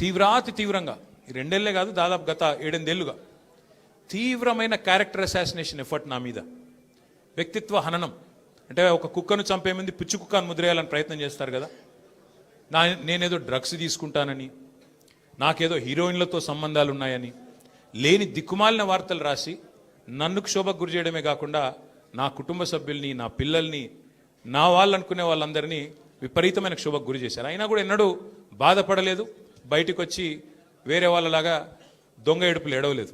తీవ్రంగా ఈ రెండేళ్లే కాదు, దాదాపు గత 7-8 ఏళ్లుగా తీవ్రమైన క్యారెక్టర్ అసాసినేషన్ ఎఫర్ట్ నా మీద, వ్యక్తిత్వ హననం. అంటే ఒక కుక్కను చంపే ముందు పిచ్చి కుక్కను ముద్రేయాలని ప్రయత్నం చేస్తారు కదా, నేనేదో డ్రగ్స్ తీసుకుంటానని, నాకేదో హీరోయిన్లతో సంబంధాలు ఉన్నాయని లేని దిక్కుమాలిన వార్తలు రాసి నన్ను క్షోభకు గురి చేయడమే కాకుండా నా కుటుంబ సభ్యుల్ని, నా పిల్లల్ని, నా వాళ్ళు అనుకునే వాళ్ళందరినీ విపరీతమైన క్షోభకు గురి చేశారు. అయినా కూడా ఎన్నడూ బాధపడలేదు, బయటకు వచ్చి వేరే వాళ్ళలాగా దొంగ ఏడుపులు ఏడవలేదు.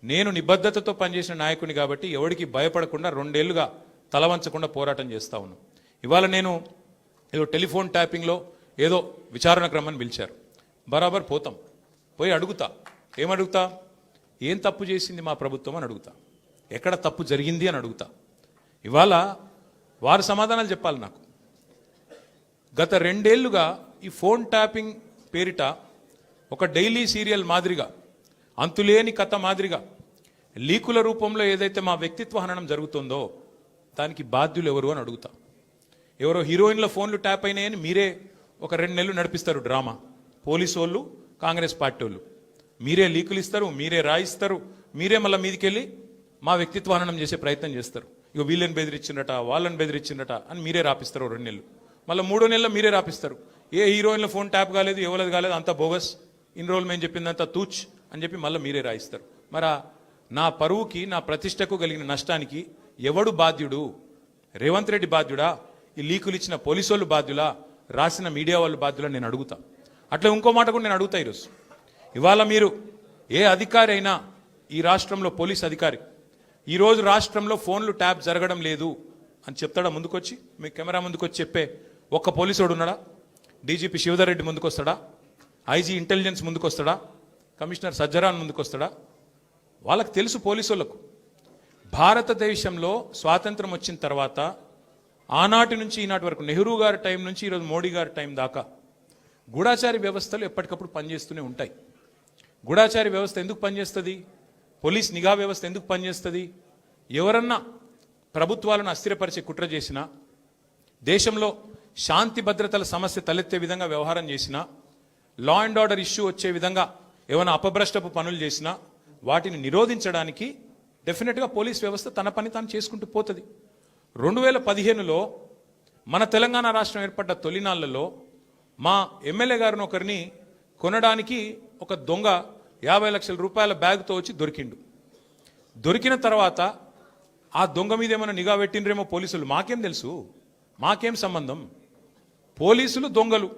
నేను నిబద్ధతతో పనిచేసిన నాయకుని కాబట్టి ఎవరికి భయపడకుండా 2 ఏళ్లుగా తలవంచకుండా పోరాటం చేస్తూ ఉన్నాను. ఇవాళ నేను ఏదో టెలిఫోన్ ట్యాపింగ్లో ఏదో విచారణ క్రమాన్ని పిలిచారు, బరాబర్ పోతాం, పోయి అడుగుతా. ఏమడుగుతా? ఏం తప్పు చేసింది మా ప్రభుత్వం అని అడుగుతా, ఎక్కడ తప్పు జరిగింది అని అడుగుతా. ఇవాళ వారు సమాధానాలు చెప్పాలి నాకు. గత 2 ఏళ్లుగా ఈ ఫోన్ ట్యాపింగ్ పేరిట ఒక డైలీ సీరియల్ మాదిరిగా, అంతులేని కథ మాదిరిగా లీకుల రూపంలో ఏదైతే మా వ్యక్తిత్వ హననం జరుగుతుందో దానికి బాధ్యులు ఎవరు అని అడుగుతా. ఎవరో హీరోయిన్ల ఫోన్లు ట్యాప్ అయినాయని మీరే ఒక 2 నెలలు నడిపిస్తారు డ్రామా. పోలీసు వాళ్ళు, కాంగ్రెస్ పార్టీ వాళ్ళు మీరే లీకులు ఇస్తారు, మీరే రాయిస్తారు, మీరే మళ్ళీ మీదికెళ్ళి మా వ్యక్తిత్వ హననం చేసే ప్రయత్నం చేస్తారు. ఇక వీళ్ళని బెదిరించిందట, వాళ్ళని బెదిరించిందట అని మీరే రాపిస్తారు 2 నెలలు. మళ్ళీ 3వ నెలలో మీరే రాపిస్తారు. ఏ హీరోయిన్ల ఫోన్ ట్యాప్ కాలేదు, ఎవరిది కాలేదు, అంతా బోగస్, ఇన్ని రోజులు మేము చెప్పిందంతా తూచ్ అని చెప్పి మళ్ళీ మీరే రాయిస్తారు. మరి నా పరువుకి, నా ప్రతిష్టకు కలిగిన నష్టానికి ఎవడు బాధ్యుడు? రేవంత్ రెడ్డి బాధ్యుడా? ఈ లీకులు ఇచ్చిన పోలీసు వాళ్ళు బాధ్యులా? రాసిన మీడియా వాళ్ళు బాధ్యులా? నేను అడుగుతా. అట్లా ఇంకో మాట కూడా నేను అడుగుతా. ఈరోజు ఇవాళ మీరు ఏ అధికారి అయినా, ఈ రాష్ట్రంలో పోలీస్ అధికారి ఈరోజు రాష్ట్రంలో ఫోన్లు ట్యాప్ జరగడం లేదు అని చెప్తాడా? ముందుకొచ్చి మీ కెమెరా ముందుకొచ్చి చెప్పే ఒక్క పోలీసుడు ఉన్నాడా? డీజీపీ శివధర్ రెడ్డి ముందుకు వస్తాడా? ఐజీ ఇంటెలిజెన్స్ ముందుకు వస్తాడా? కమిషనర్ సజ్జరాన్ ముందుకు వస్తాడా? వాళ్ళకి తెలుసు, పోలీసు వాళ్ళకు భారతదేశంలో స్వాతంత్రం వచ్చిన తర్వాత ఆనాటి నుంచి ఈనాటి వరకు, నెహ్రూ గారి టైం నుంచి ఈరోజు మోడీ గారి టైం దాకా గూఢాచారి వ్యవస్థలు ఎప్పటికప్పుడు పనిచేస్తూనే ఉంటాయి. గూఢాచారి వ్యవస్థ ఎందుకు పనిచేస్తుంది? పోలీస్ నిఘా వ్యవస్థ ఎందుకు పనిచేస్తుంది? ఎవరన్నా ప్రభుత్వాలను అస్థిరపరిచే కుట్ర చేసినా, దేశంలో శాంతి భద్రతల సమస్య తలెత్తే విధంగా వ్యవహారం చేసినా, లా అండ్ ఆర్డర్ ఇష్యూ వచ్చే విధంగా ఏమైనా అపభ్రష్టపు పనులు చేసినా వాటిని నిరోధించడానికి డెఫినెట్గా పోలీస్ వ్యవస్థ తన పని తాను చేసుకుంటూ పోతుంది. 2015లో మన తెలంగాణ రాష్ట్రం ఏర్పడ్డ తొలినాళ్లలో మా ఎమ్మెల్యే గారిని ఒకరిని కొనడానికి ఒక దొంగ 50 లక్షల రూపాయల బ్యాగ్తో వచ్చి దొరికిండు. దొరికిన తర్వాత ఆ దొంగ మీద ఏమైనా నిఘా పెట్టిండ్రేమో పోలీసులు, మాకేం తెలుసు, మాకేం సంబంధం? పోలీసులు దొంగలు,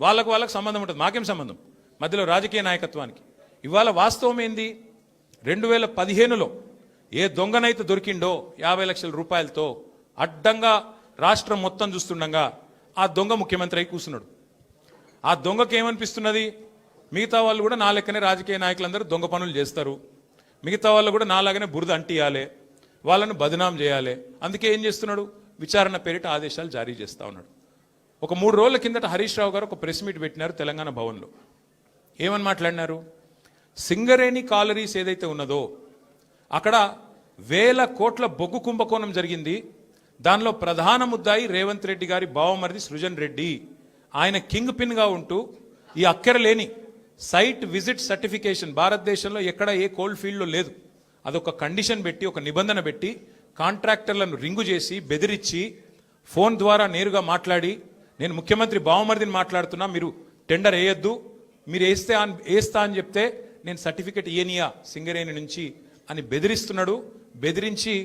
వాళ్ళకు సంబంధం ఉంటుంది, మాకేం సంబంధం మధ్యలో రాజకీయ నాయకత్వానికి? ఇవాళ వాస్తవం ఏంది? 2015లో ఏ దొంగనైతే దొరికిండో 50 లక్షల రూపాయలతో అడ్డంగా రాష్ట్రం మొత్తం చూస్తుండగా ఆ దొంగ ముఖ్యమంత్రి అయి కూర్చున్నాడు. ఆ దొంగకి ఏమనిపిస్తున్నది? మిగతా వాళ్ళు కూడా నా లెక్కనే రాజకీయ నాయకులందరూ దొంగ పనులు చేస్తారు, మిగతా వాళ్ళు కూడా నాలాగనే బురద అంటియాలి, వాళ్ళను బదనాం చేయాలి. అందుకే ఏం చేస్తున్నాడు? విచారణ పేరిట ఆదేశాలు జారీ చేస్తూ ఉన్నాడు. ఒక 3 రోజుల కిందట హరీష్ రావు గారు ఒక ప్రెస్ మీట్ పెట్టినారు తెలంగాణ భవన్లో. ఏమని మాట్లాడినారు? సింగరేణి కాలరీస్ ఏదైతే ఉన్నదో అక్కడ 1000 కోట్ల బొగ్గు కుంభకోణం జరిగింది. దానిలో ప్రధాన ముద్దాయి రేవంత్ రెడ్డి గారి బావమరిది సృజన్ రెడ్డి. ఆయన కింగ్ పిన్గా ఉంటూ ఈ అక్కర లేని సైట్ విజిట్ సర్టిఫికేషన్ భారతదేశంలో ఎక్కడ ఏ కోల్డ్ ఫీల్డ్లో లేదు, అదొక కండిషన్ పెట్టి, ఒక నిబంధన పెట్టి కాంట్రాక్టర్లను రింగు చేసి బెదిరించి ఫోన్ ద్వారా నేరుగా మాట్లాడి, నేను ముఖ్యమంత్రి బావమరిదిని మాట్లాడుతున్నా, మీరు టెండర్ వేయొద్దు, మీరు వేస్తా అని చెప్తే నేను సర్టిఫికెట్ ఇయనియా సింగరేణి నుంచి అని బెదిరిస్తున్నాడు. బెదిరించి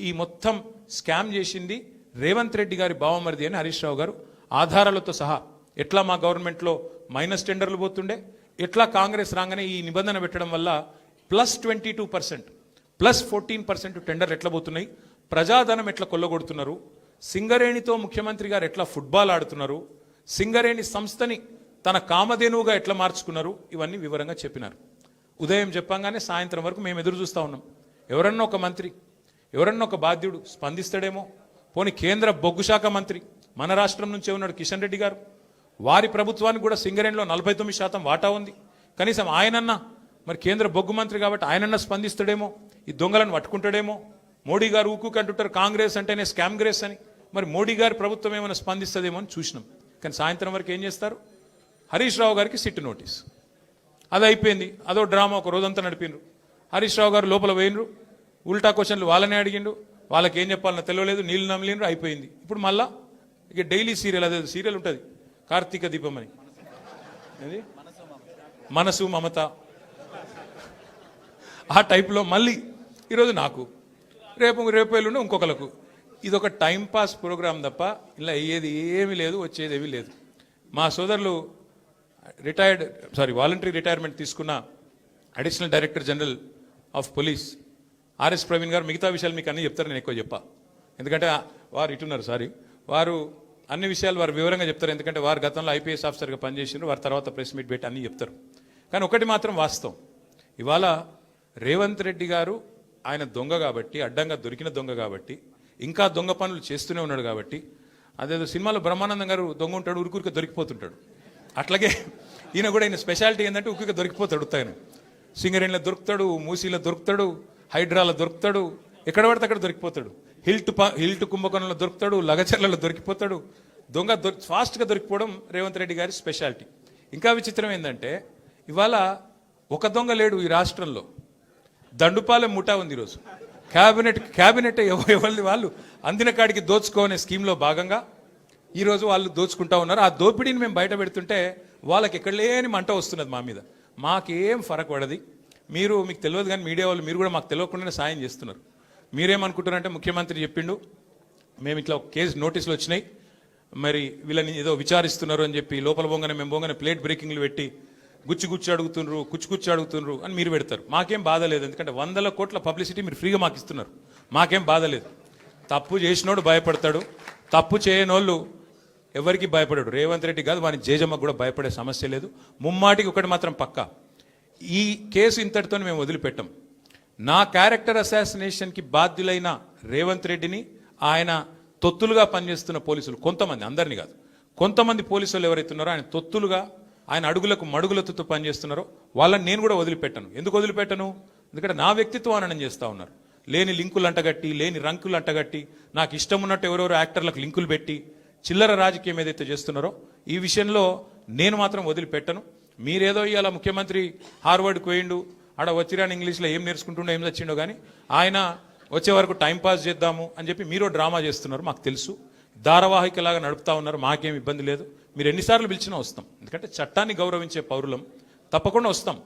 ఈ మొత్తం స్కామ్ చేసింది రేవంత్ రెడ్డి గారి బావమరిది అని హరీష్ రావు గారు ఆధారాలతో సహా, ఎట్లా మా గవర్నమెంట్లో మైనస్ టెండర్లు పోతుండే, ఎట్లా కాంగ్రెస్ రాగానే ఈ నిబంధన పెట్టడం వల్ల +22% +14% టెండర్లు ఎట్లా పోతున్నాయి, ప్రజాధనం ఎట్లా కొల్లగొడుతున్నారు, సింగరేణితో ముఖ్యమంత్రి గారు ఎట్లా ఫుట్బాల్ ఆడుతున్నారు, సింగరేణి సంస్థని తన కామధేనువుగా ఎట్లా మార్చుకున్నారు, ఇవన్నీ వివరంగా చెప్పినారు. ఉదయం చెప్పంగానే సాయంత్రం వరకు మేము ఎదురు చూస్తూ ఉన్నాం. ఎవరన్నా ఒక మంత్రి, ఎవరన్నా ఒక బాధ్యుడు స్పందిస్తాడేమో. పోనీ కేంద్ర బొగ్గు శాఖ మంత్రి మన రాష్ట్రం నుంచే ఉన్నాడు కిషన్ రెడ్డి గారు, వారి ప్రభుత్వానికి కూడా సింగరేణిలో 49% వాటా ఉంది. కనీసం ఆయనన్నా, మరి కేంద్ర బొగ్గు మంత్రి కాబట్టి ఆయనన్నా స్పందిస్తాడేమో, ఈ దొంగలను పట్టుకుంటాడేమో. మోడీ గారు ఊకుకి అంటుంటారు కాంగ్రెస్ అంటేనే స్కామ్ గ్రేస్ అని, మరి మోడీ గారి ప్రభుత్వం ఏమైనా స్పందిస్తుందేమో అని చూసినాం. కానీ సాయంత్రం వరకు ఏం చేస్తారు? హరీష్ రావు గారికి సిట్ నోటీస్. అది అయిపోయింది, అదో డ్రామా ఒక రోజంతా నడిపిండ్రు. హరీష్ రావు గారు లోపల పోయినరు, ఉల్టా క్వశ్చన్లు వాళ్ళనే అడిగిండు, వాళ్ళకి ఏం చెప్పాలన్నా తెలియలేదు, నీళ్ళు నమిలిండ్రు, అయిపోయింది. ఇప్పుడు మళ్ళా ఇక డైలీ సీరియల్, అదే సీరియల్ ఉంటుంది కార్తీక దీపం అని, అది మనసు మమత, ఆ టైప్లో మళ్ళీ ఈరోజు నాకు, రేపు ఎల్లుండి ఇంకొకరికి. ఇది ఒక టైంపాస్ ప్రోగ్రాం తప్ప ఇలా అయ్యేది ఏమీ లేదు, వచ్చేది ఏమీ లేదు. మా సోదరులు వాలంటరీ రిటైర్మెంట్ తీసుకున్న additional director general of police RS Praveen గారు మిగతా విషయాలు మీకు అన్నీ చెప్తారు, నేను ఎక్కువ చెప్పా. ఎందుకంటే వారు ఇటున్నారు, వారు అన్ని విషయాలు వారు వివరంగా చెప్తారు. ఎందుకంటే వారు గతంలో ఐపీఎస్ ఆఫీసర్గా పనిచేసినారు, వారి తర్వాత ప్రెస్ మీట్ పెట్టి అన్నీ చెప్తారు. కానీ ఒకటి మాత్రం వాస్తవం, ఇవాళ రేవంత్ రెడ్డి గారు ఆయన దొంగ కాబట్టి, అడ్డంగా దొరికిన దొంగ కాబట్టి, ఇంకా దొంగ పనులు చేస్తూనే ఉన్నాడు కాబట్టి, అదేదో సినిమాలో బ్రహ్మానందం గారు దొంగ ఉంటాడు, ఉరికురిక దొరికిపోతుంటాడు, అట్లాగే ఈయన కూడా ఈయన స్పెషాలిటీ ఏంటంటే ఉరికిక దొరికిపోతాడు. ఉత్తగానే సింగరేణిలో దొరుకుతాడు, మూసీలో దొరుకుతాడు, హైడ్రాలో దొరుకుతాడు, ఎక్కడ పడితే అక్కడ దొరికిపోతాడు, హిల్ట్ కుంభకోణంలో దొరుకుతాడు, లగచర్లలో దొరికిపోతాడు. దొంగ ఫాస్ట్గా దొరికిపోవడం రేవంత్ రెడ్డి గారి స్పెషాలిటీ. ఇంకా విచిత్రం ఏంటంటే ఇవాళ ఒక దొంగ లేడు ఈ రాష్ట్రంలో, దండుపాలెం ముఠా ఉంది ఈరోజు. క్యాబినెట్ ఎవరిది వాళ్ళు అందిన కాడికి దోచుకోనే స్కీమ్లో భాగంగా ఈరోజు వాళ్ళు దోచుకుంటా ఉన్నారు. ఆ దోపిడీని మేము బయట పెడుతుంటే వాళ్ళకి ఎక్కడ లేని మంట వస్తున్నది మా మీద. మాకేం ఫరక్ పడది, మీకు తెలియదు కానీ మీడియా వాళ్ళు మీరు కూడా మాకు తెలియకుండానే సాయం చేస్తున్నారు. మీరేమనుకుంటున్నారంటే ముఖ్యమంత్రి చెప్పిండు, మేము ఇట్లా కేసు నోటీసులు వచ్చినాయి, మరి వీళ్ళని ఏదో విచారిస్తున్నారు అని చెప్పి లోపల మేము బొంగనే ప్లేట్ బ్రేకింగ్లు పెట్టి గుచ్చి అడుగుతున్నారు అని మీరు పెడతారు. మాకేం బాధ లేదు, ఎందుకంటే 100 కోట్ల పబ్లిసిటీ మీరు ఫ్రీగా మాకు ఇస్తున్నారు, మాకేం బాధ లేదు. తప్పు చేసినోడు భయపడతాడు, తప్పు చేయనోళ్ళు ఎవరికి భయపడాడు. రేవంత్ రెడ్డి కాదు, వాని జేజమ్మకు కూడా భయపడే సమస్య లేదు. ముమ్మాటికి ఒకటి మాత్రం పక్కా, ఈ కేసు ఇంతటితో మేము వదిలిపెట్టాం. నా క్యారెక్టర్ అసాసినేషన్కి బాధ్యులైన రేవంత్ రెడ్డిని ఆయన తొత్తులుగా పనిచేస్తున్న పోలీసులు కొంతమంది, అందరినీ కాదు, కొంతమంది పోలీసులు ఎవరైతే ఉన్నారో ఆయన తొత్తులుగా, ఆయన అడుగులకు మడుగులతో పనిచేస్తున్నారో వాళ్ళని నేను కూడా వదిలిపెట్టను. ఎందుకు వదిలిపెట్టను? ఎందుకంటే నా వ్యక్తిత్వం హననం చేస్తూ ఉన్నారు. లేని లింకులు అంటగట్టి, లేని రంకులు అంటగట్టి, నాకు ఇష్టం ఉన్నట్టు ఎవరెవరో యాక్టర్లకు లింకులు పెట్టి చిల్లర రాజకీయం ఏదైతే చేస్తున్నారో ఈ విషయంలో నేను మాత్రం వదిలిపెట్టను. మీరేదో ఇవాళ ముఖ్యమంత్రి హార్వర్డ్కి పోయిండు, ఆడ వచ్చిరాని ఇంగ్లీష్లో ఏం నేర్చుకుంటుండో ఏం తెచ్చిండో కానీ ఆయన వచ్చే వరకు టైంపాస్ చేద్దాము అని చెప్పి మీరు డ్రామా చేస్తున్నారు, మాకు తెలుసు. ధారావాహికలాగా నడుపుతా ఉన్నారు, మాకేం ఇబ్బంది లేదు. మీరు ఎన్నిసార్లు పిలిచినా వస్తాం, ఎందుకంటే చట్టాన్ని గౌరవించే పౌరులం, తప్పకుండా వస్తాం.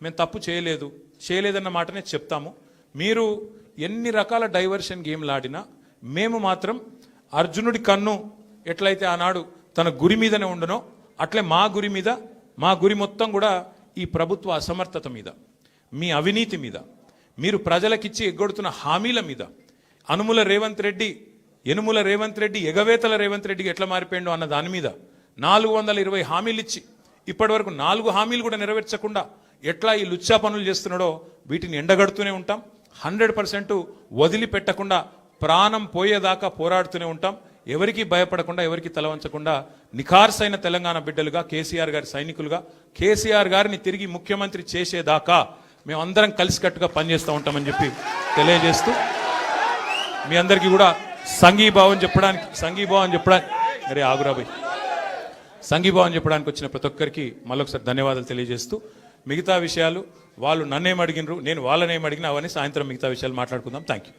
మేము తప్పు చేయలేదన్న మాటనే చెప్తాము. మీరు ఎన్ని రకాల డైవర్షన్ గేమ్లు ఆడినా మేము మాత్రం అర్జునుడి కన్ను ఎట్లయితే ఆనాడు తన గురి మీదనే ఉండనో అట్లే మా గురి మొత్తం కూడా ఈ ప్రభుత్వ అసమర్థత మీద, మీ అవినీతి మీద, మీరు ప్రజలకిచ్చి ఎగ్గొడుతున్న హామీల మీద, యనుమల రేవంత్ రెడ్డి ఎగవేతల రేవంత్ రెడ్డికి ఎట్లా మారిపోయిండో అన్న దాని మీద 420 హామీలు ఇచ్చి ఇప్పటి వరకు 4 హామీలు కూడా నెరవేర్చకుండా ఎట్లా ఈ లుచ్చా పనులు చేస్తున్నాడో వీటిని ఎండగడుతూనే ఉంటాం. 100% వదిలిపెట్టకుండా ప్రాణం పోయేదాకా పోరాడుతూనే ఉంటాం. ఎవరికి భయపడకుండా, ఎవరికి తలవంచకుండా నిఖార్సైన తెలంగాణ బిడ్డలుగా, కేసీఆర్ గారి సైనికులుగా, కేసీఆర్ గారిని తిరిగి ముఖ్యమంత్రి చేసేదాకా మేమందరం కలిసికట్టుగా పనిచేస్తూ ఉంటామని చెప్పి తెలియజేస్తూ మీ అందరికీ కూడా సంఘీభావం చెప్పడానికి వచ్చిన ప్రతి ఒక్కరికి మళ్ళొకసారి ధన్యవాదాలు తెలియజేస్తూ, మిగతా విషయాలు వాళ్ళు నన్నేం అడిగినరు, నేను వాళ్ళనేం అడిగినా అవన్నీ సాయంత్రం మిగతా విషయాలు మాట్లాడుకుందాం. Thank you.